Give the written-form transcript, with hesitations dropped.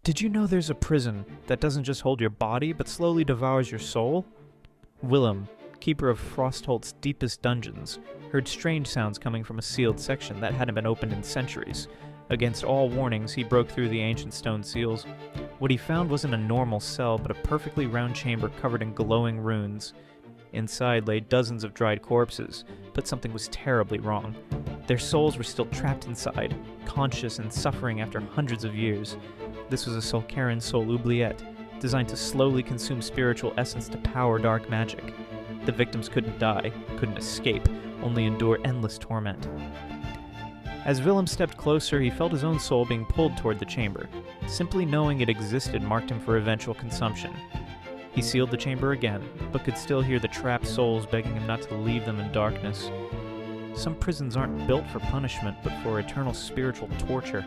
Did you know there's a prison that doesn't just hold your body, but slowly devours your soul? Willem, keeper of Frostholt's deepest dungeons, heard strange sounds coming from a sealed section that hadn't been opened in centuries. Against all warnings, he broke through the ancient stone seals. What he found wasn't a normal cell, but a perfectly round chamber covered in glowing runes. Inside lay dozens of dried corpses, but something was terribly wrong. Their souls were still trapped inside, conscious and suffering after hundreds of years. This was a Solcaran soul oubliette, designed to slowly consume spiritual essence to power dark magic. The victims couldn't die, couldn't escape, only endure endless torment. As Willem stepped closer, he felt his own soul being pulled toward the chamber. Simply knowing it existed marked him for eventual consumption. He sealed the chamber again, but could still hear the trapped souls begging him not to leave them in darkness. Some prisons aren't built for punishment, but for eternal spiritual torture.